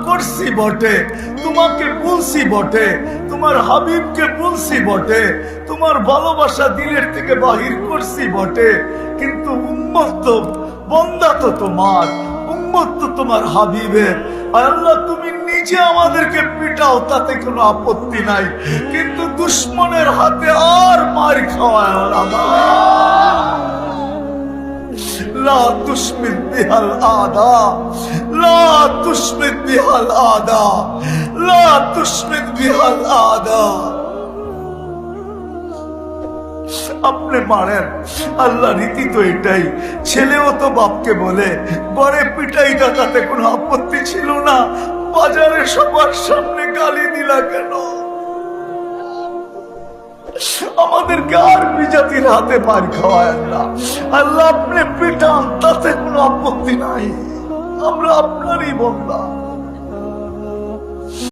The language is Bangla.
করছি বটে, তোমাকে বলছি বটে, তোমার হাবিবকে বলছি বটে, তোমার ভালোবাসা দিলের থেকে বাহির করছি বটে, কিন্তু উম্মত তো, বন্দা তো তোমার, উম্মত তো তোমার হাবিবের। আল্লাহ তুমি নিজে আমাদেরকে পিটাও, তাতে কোনো আপত্তি নাই, কিন্তু দুশ্মনের হাতে আর মার খাওয়ায় না। لا تشمت بها الأعداء، لا تشمت بها الأعداء، لا تشمت بها الأعداء। আপনি মারেন, আল্লাহ রীতি তো এটাই। ছেলেও তো বাপকে বলে, ঘরে পিটাই ডাকাতে কোনো আপত্তি ছিল না, বাজারে সবার সামনে গালি দিলা কেন? আমাদেরকে আর বিজাতির হাতে মার খাওয়ায় না। আল্লাহ আপনি পিটান, তাতে কোনো আপত্তি নাই, আমরা আপনারই বন্দা।